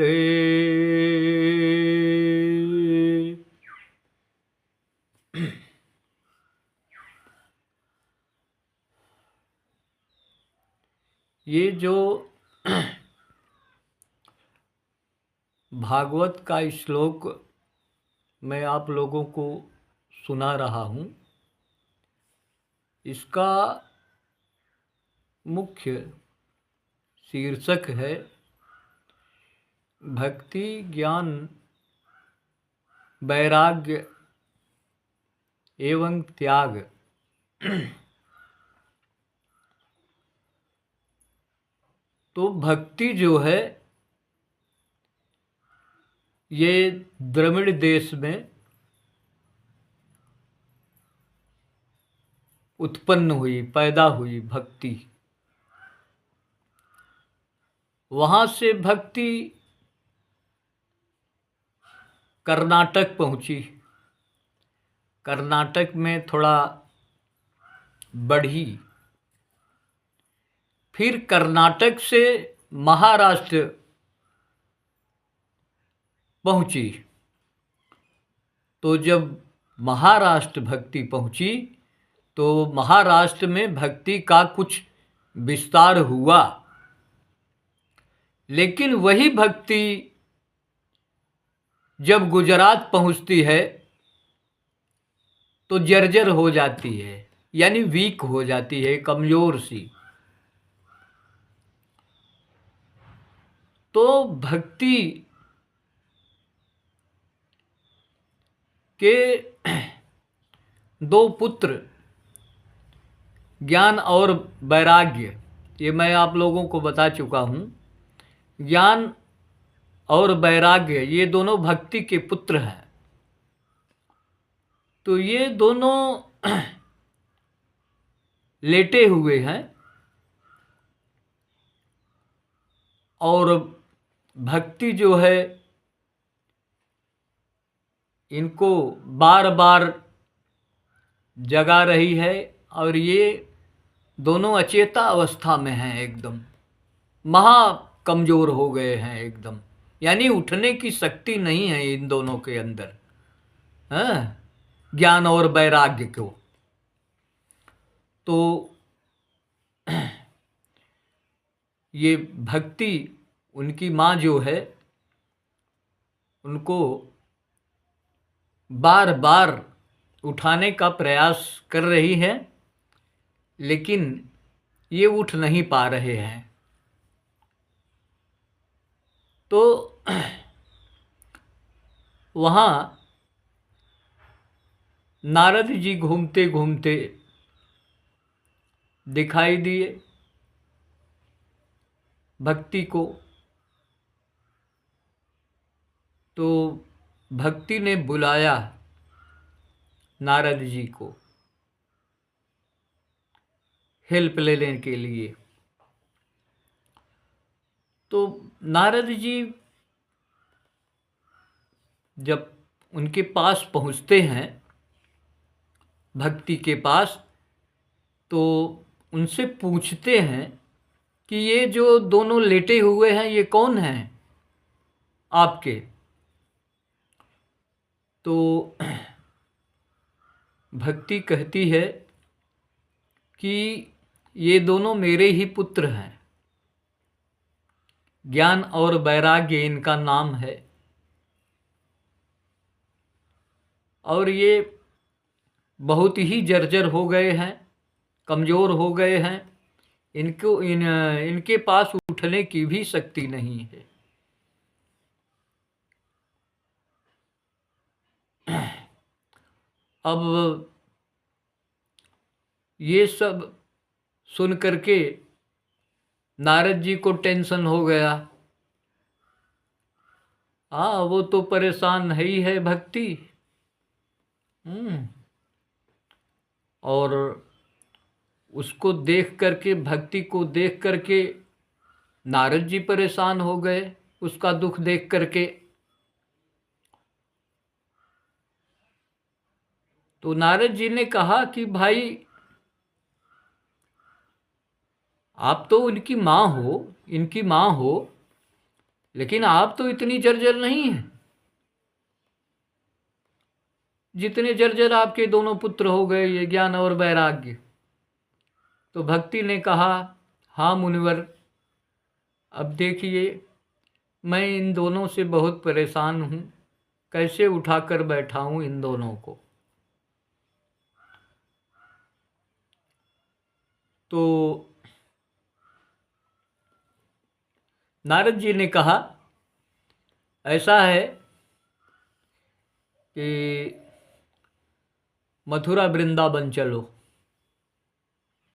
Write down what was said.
ये जो भागवत का श्लोक मैं आप लोगों को सुना रहा हूँ, इसका मुख्य शीर्षक है भक्ति, ज्ञान, वैराग्य एवं त्याग। तो भक्ति जो है ये द्रविड़ देश में उत्पन्न हुई, पैदा हुई भक्ति। वहाँ से भक्ति कर्नाटक पहुँची, कर्नाटक में थोड़ा बढ़ी, फिर कर्नाटक से महाराष्ट्र पहुँची। तो जब महाराष्ट्र भक्ति पहुँची तो महाराष्ट्र में भक्ति का कुछ विस्तार हुआ, लेकिन वही भक्ति जब गुजरात पहुँचती है तो जर्जर हो जाती है, यानी वीक हो जाती है, कमज़ोर सी। तो भक्ति के दो पुत्र ज्ञान और वैराग्य, ये मैं आप लोगों को बता चुका हूँ। ज्ञान और वैराग्य ये दोनों भक्ति के पुत्र हैं। तो ये दोनों लेटे हुए हैं और भक्ति जो है इनको बार बार जगा रही है, और ये दोनों अचेता अवस्था में हैं, एकदम महा कमज़ोर हो गए हैं एकदम, यानी उठने की शक्ति नहीं है इन दोनों के अंदर, हाँ, ज्ञान और वैराग्य को। तो ये भक्ति उनकी माँ जो है उनको बार बार उठाने का प्रयास कर रही है, लेकिन ये उठ नहीं पा रहे हैं। तो वहाँ नारद जी घूमते घूमते दिखाई दिए भक्ति को। तो भक्ति ने बुलाया नारद जी को हेल्प लेने के लिए। तो नारद जी जब उनके पास पहुँचते हैं, भक्ति के पास, तो उनसे पूछते हैं कि ये जो दोनों लेटे हुए हैं ये कौन हैं आपके? तो भक्ति कहती है कि ये दोनों मेरे ही पुत्र हैं, ज्ञान और वैराग्य इनका नाम है, और ये बहुत ही जर्जर हो गए हैं, कमज़ोर हो गए हैं, इनके पास उठने की भी शक्ति नहीं है। अब ये सब सुन करके नारद जी को टेंशन हो गया। हाँ, वो तो परेशान है ही है भक्ति, और उसको देख करके, भक्ति को देख करके नारद जी परेशान हो गए, उसका दुख देख करके। तो नारद जी ने कहा कि भाई आप तो इनकी माँ हो, लेकिन आप तो इतनी जर्जर नहीं हैं जितने जर्जर आपके दोनों पुत्र हो गए, ये ज्ञान और वैराग्य। तो भक्ति ने कहा, हाँ मुनिवर, अब देखिए मैं इन दोनों से बहुत परेशान हूँ, कैसे उठाकर बैठाऊँ इन दोनों को। तो नारद जी ने कहा, ऐसा है कि मथुरा वृंदावन चलो।